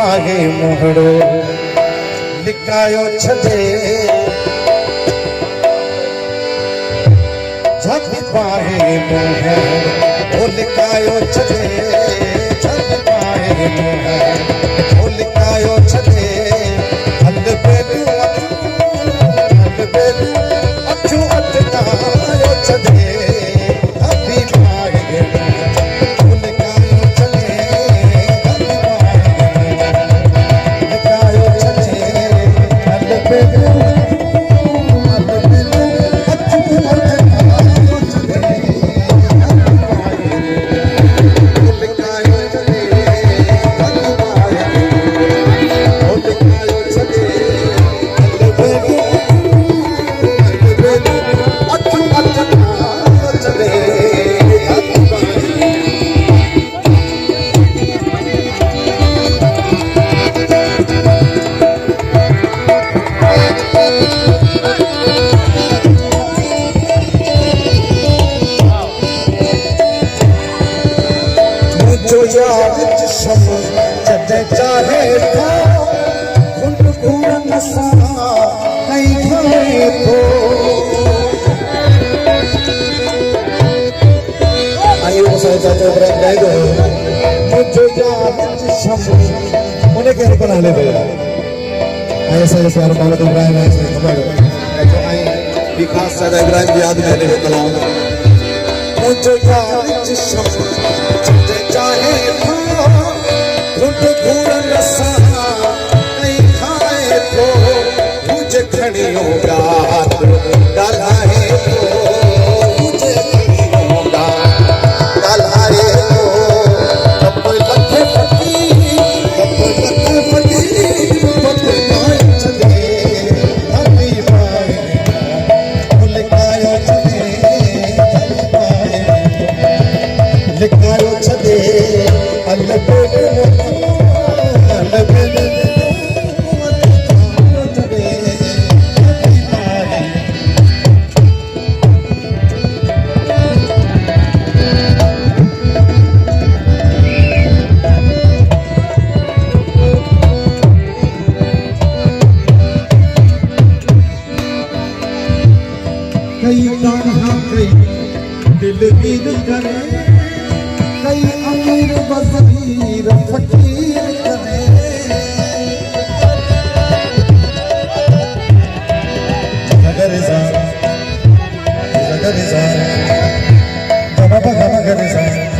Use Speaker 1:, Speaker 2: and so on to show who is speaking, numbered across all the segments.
Speaker 1: पागे मोहड़ो लिकायो छदे जब पागे मोहड़ो लिकायो छदे जब पागे मोहड़ो लिकायो छदे हल बेलू अठू अटकायो छदे अभी पागे जो याद जिसम जद चाहे तो घुट घूरन सां नहीं खाए तो आइयो साइजा तो ब्रेक दे दो मुझे याद जिसम उन्हें कहने को ना ले भैया आइए साइजा प्यार बालक इब्राहिम है से खबर जो आई भी खास साइजा इब्राहिम की याद में ले कलाम मुझे याद जिसम चाहे तो घुट घूरन सां नहीं खाए तो मुझे खड़ियों रात डालाए तो मुझे खड़ियों रात डालाए तो कब लखे फटी पाए चले अभी पाए लिखायो चले लिखायो छदे कई कान्हा कई दिल वीर करे कई अमीर वज़ीर फकीर करे गगरिज़ा गगरिज़ा बाबा गगरिज़ा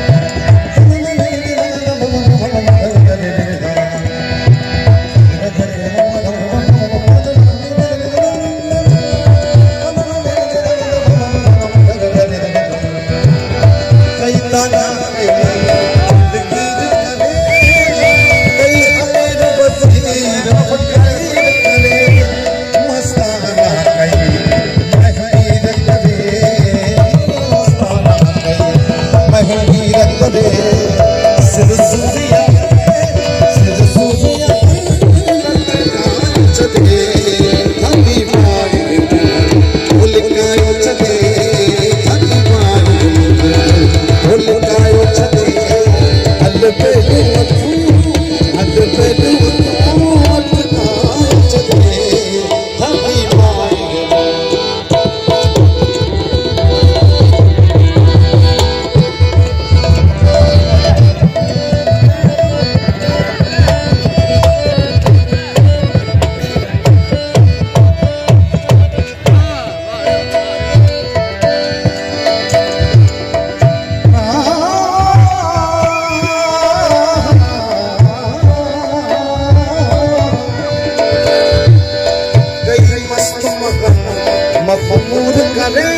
Speaker 1: मखमूर करे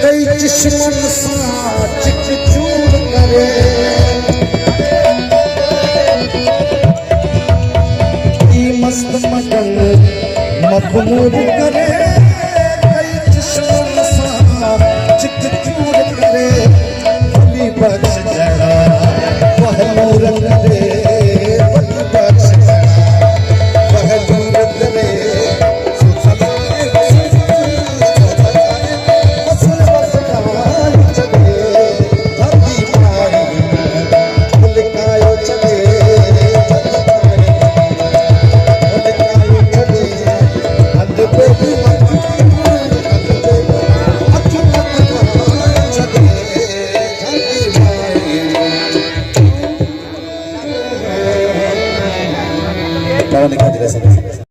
Speaker 1: कई चिश्मन सां चिक चूर करे मस्त मगन मखमूर करे कई चिश्मन सां चिक चूर करे भली बख्श जड़ा वह नूर करे भली बख्श जड़ा वह नूर करे लिखायो छदे बाबा ने कहा